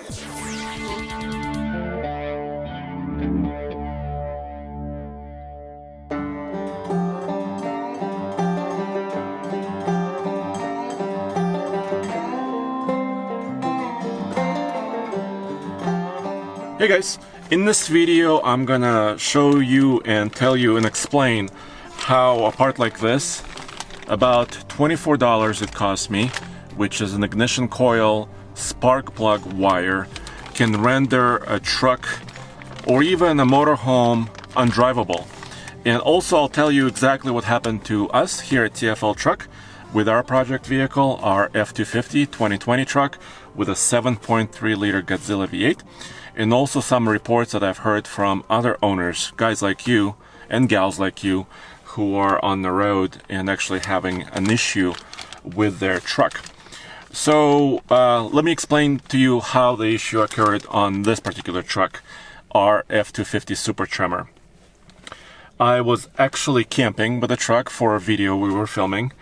Hey guys, in this video I'm gonna show you and tell you and explain how a part like this, about $24 it cost me, which is an ignition coil spark plug wire, can render a truck or even a motorhome undrivable. And also I'll tell you exactly what happened to us here at TFL Truck with our project vehicle, our F250 2020 truck with a 7.3 liter Godzilla V8. And also some reports that I've heard from other owners, guys like you and gals like you, who are on the road and actually having an issue with their truck. So let me explain to you how the issue occurred on this particular truck, our F250 Super Tremor. I was actually camping with the truck for a video we were filming,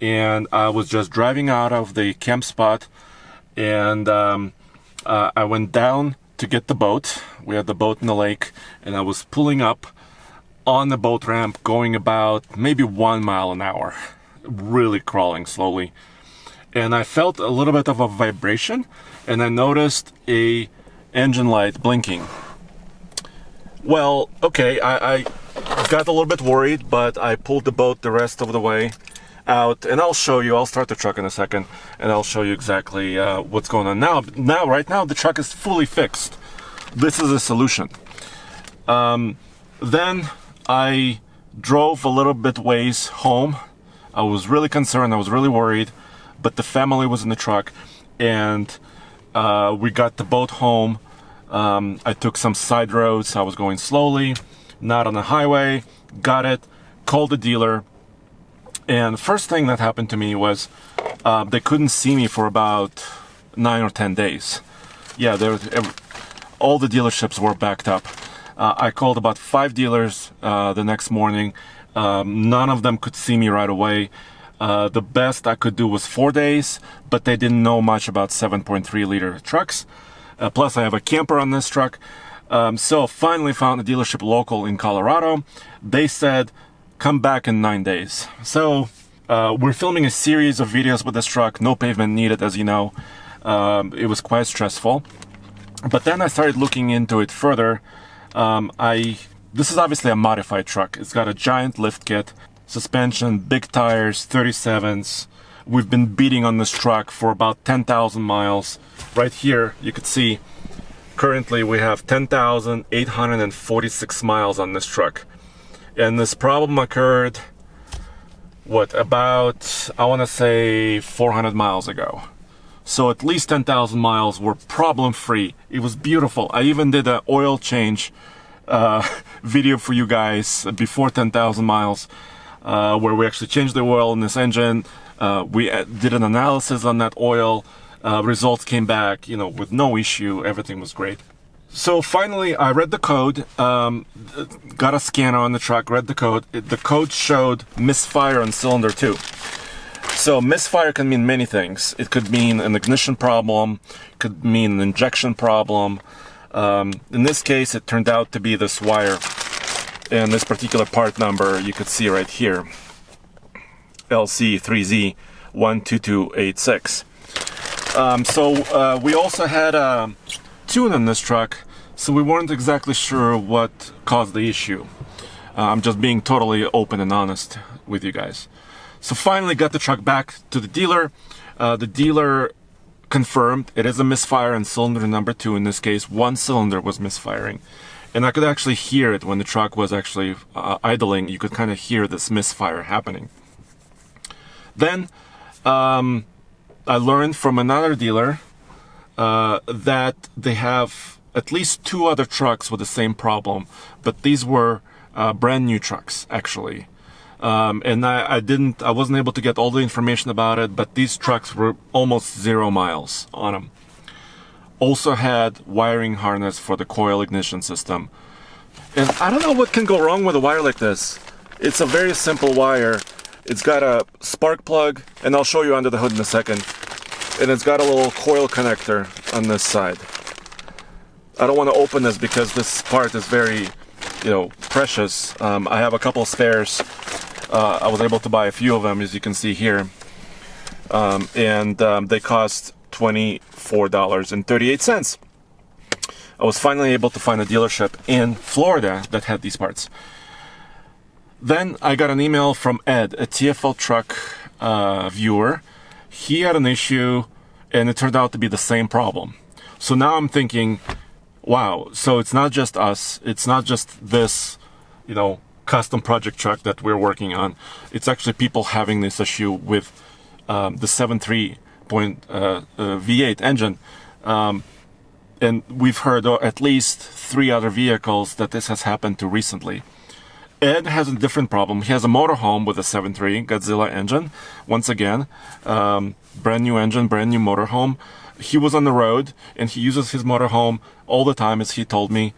and I was just driving out of the camp spot, and I went down to get the boat. We had the boat in the lake, and I was pulling up on the boat ramp going about maybe 1 mile an hour, really crawling slowly. And I felt a little bit of a vibration, and I noticed a engine light blinking. Well, okay, I got a little bit worried, but I pulled the boat the rest of the way out, and I'll show you. I'll start the truck in a second, and I'll show you exactly what's going on now. Right now, the truck is fully fixed. This is a solution. Then I drove a little bit ways home. I was really concerned. I was really worried, but the family was in the truck, and we got the boat home. I took some side roads. I was going slowly, not on the highway. Got it. Called the dealer. And first thing that happened to me was they couldn't see me for about 9 or 10 days. Yeah, all the dealerships were backed up. I called about 5 dealers the next morning. None of them could see me right away. The best I could do was 4 days, but they didn't know much about 7.3 liter trucks. Plus, I have a camper on this truck. So finally found a dealership local in Colorado. They said, come back in 9 days. So we're filming a series of videos with this truck. No pavement needed, as you know. It was quite stressful. But then I started looking into it further. This is obviously a modified truck. It's got a giant lift kit, suspension, big tires, 37s. We've been beating on this truck for about 10,000 miles. Right here, you could see, currently we have 10,846 miles on this truck. And this problem occurred, about, I want to say 400 miles ago. So at least 10,000 miles were problem-free. It was beautiful. I even did an oil change video for you guys before 10,000 miles, where we actually changed the oil in this engine. We did an analysis on that oil. Results came back, with no issue. Everything was great. So finally, I read the code, got a scanner on the truck, read the code. The code showed misfire on cylinder 2. So misfire can mean many things. It could mean an ignition problem, could mean an injection problem. In this case, it turned out to be this wire. And this particular part number you could see right here, LC3Z12286. So we also had a tune on this truck, so we weren't exactly sure what caused the issue. I'm just being totally open and honest with you guys. So finally got the truck back to the dealer. The dealer confirmed it is a misfire on cylinder number 2. In this case, one cylinder was misfiring. And I could actually hear it when the truck was actually idling. You could kind of hear this misfire happening. Then I learned from another dealer that they have at least 2 other trucks with the same problem, but these were brand new trucks actually. And I wasn't able to get all the information about it, but these trucks were almost 0 miles on them. Also had wiring harness for the coil ignition system. And I don't know what can go wrong with a wire like this. It's a very simple wire. It's got a spark plug, and I'll show you under the hood in a second. And it's got a little coil connector on this side. I don't want to open this because this part is very, precious. I have a couple of spares. I was able to buy a few of them, as you can see here. And they cost $24.38. I was finally able to find a dealership in Florida that had these parts. Then I got an email from Ed, a TFL truck viewer. He had an issue, and it turned out to be the same problem. So now I'm thinking, wow, so it's not just us. It's not just this, custom project truck that we're working on. It's actually people having this issue with the 7.3 V8 engine. And we've heard at least 3 other vehicles that this has happened to recently. Ed has a different problem. He has a motorhome with a 7.3 Godzilla engine. Once again, brand new engine, brand new motorhome. He was on the road, and he uses his motorhome all the time, as he told me.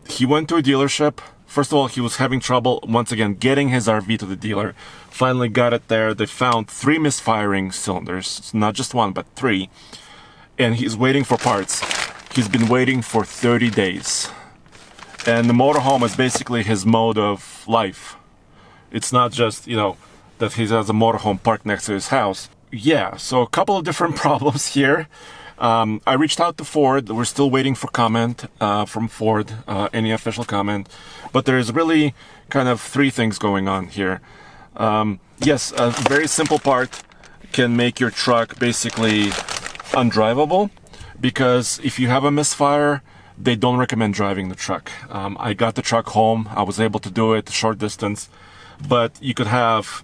He went to a dealership. First of all, he was having trouble, once again, getting his RV to the dealer. Finally got it there. They found 3 misfiring cylinders. It's not just 1, but 3. And he's waiting for parts. He's been waiting for 30 days. And the motorhome is basically his mode of life. It's not just, that he has a motorhome parked next to his house. Yeah, so a couple of different problems here. I reached out to Ford. We're still waiting for comment from Ford, any official comment. But there's really kind of 3 things going on here. Yes, a very simple part can make your truck basically undrivable, because if you have a misfire, they don't recommend driving the truck. I got the truck home. I was able to do it a short distance, but you could have,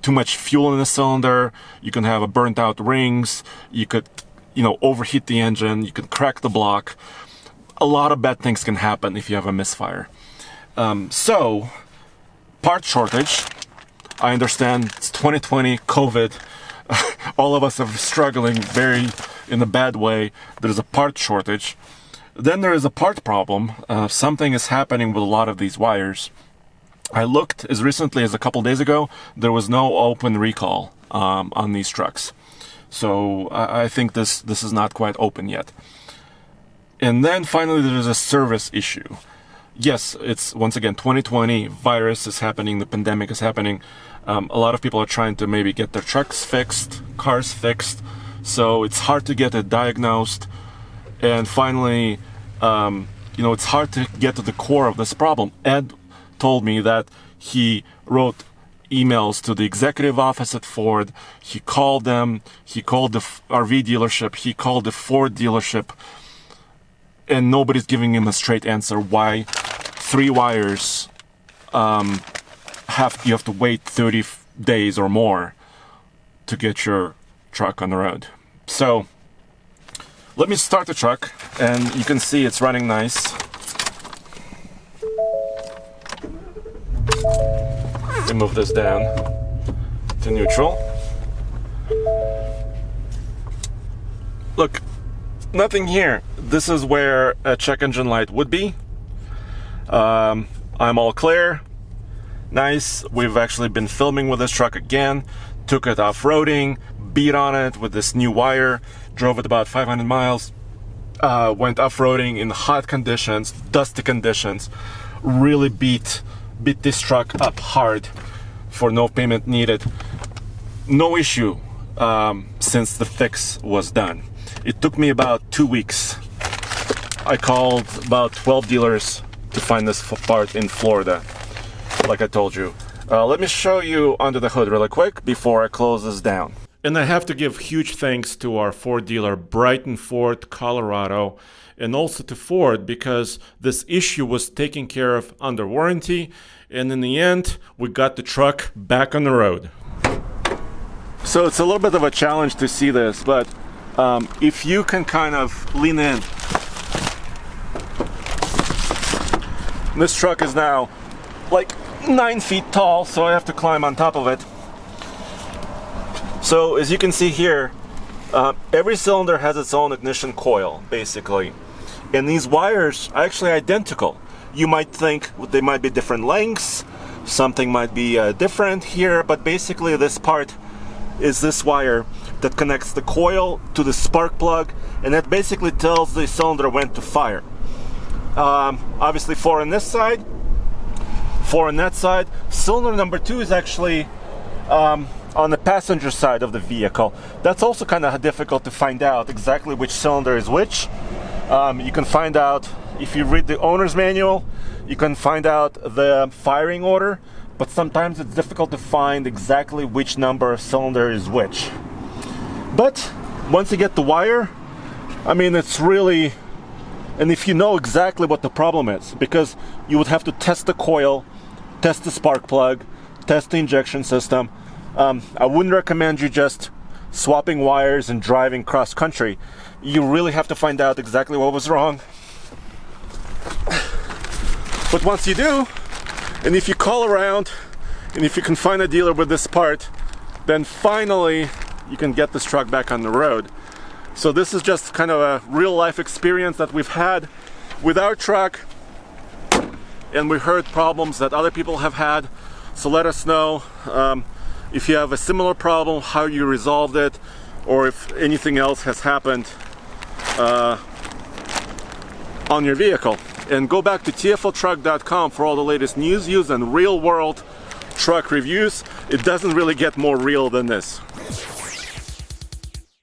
too much fuel in the cylinder. You can have a burnt out rings. You could, overheat the engine. You could crack the block. A lot of bad things can happen if you have a misfire. So, part shortage. I understand it's 2020, COVID. All of us are struggling very in a bad way. There's a part shortage. Then there is a part problem. Something is happening with a lot of these wires. I looked as recently as a couple days ago. There was no open recall on these trucks. So I think this is not quite open yet. And then finally there is a service issue. Yes, it's once again 2020, virus is happening, the pandemic is happening. A lot of people are trying to maybe get their trucks fixed, cars fixed. So it's hard to get it diagnosed. And finally, it's hard to get to the core of this problem. Ed told me that he wrote emails to the executive office at Ford. He called them. He called the RV dealership. He called the Ford dealership. And nobody's giving him a straight answer why 3 wires you have to wait 30 days or more to get your truck on the road. So let me start the truck, and you can see it's running nice. Let me move this down to neutral. Look, nothing here. This is where a check engine light would be. I'm all clear. Nice. We've actually been filming with this truck again. Took it off-roading, beat on it with this new wire, drove it about 500 miles, went off-roading in hot conditions, dusty conditions, really beat this truck up hard for no payment needed. No issue since the fix was done. It took me about 2 weeks. I called about 12 dealers to find this part in Florida, like I told you. Let me show you under the hood really quick before I close this down. And I have to give huge thanks to our Ford dealer, Brighton Ford, Colorado, and also to Ford, because this issue was taken care of under warranty, and in the end, we got the truck back on the road. So it's a little bit of a challenge to see this, but if you can kind of lean in. This truck is now like 9 feet tall, so I have to climb on top of it. So as you can see here, every cylinder has its own ignition coil, basically. And these wires are actually identical. You might think they might be different lengths, something might be different here, but basically this part is this wire that connects the coil to the spark plug, and that basically tells the cylinder when to fire. Obviously 4 on this side, 4 on that side. Cylinder number 2 is actually on the passenger side of the vehicle. That's also kind of difficult to find out exactly which cylinder is which. You can find out if you read the owner's manual, you can find out the firing order, but sometimes it's difficult to find exactly which number cylinder is which. But once you get the wire, I mean, it's really, and if you know exactly what the problem is, because you would have to test the coil, test the spark plug, test the injection system. I wouldn't recommend you just swapping wires and driving cross country. You really have to find out exactly what was wrong. But once you do, and if you call around, and if you can find a dealer with this part, then finally you can get this truck back on the road. So this is just kind of a real life experience that we've had with our truck, and we heard problems that other people have had. So let us know if you have a similar problem, how you resolved it, or if anything else has happened on your vehicle. And go back to TFLtruck.com for all the latest news, and real world truck reviews. It doesn't really get more real than this.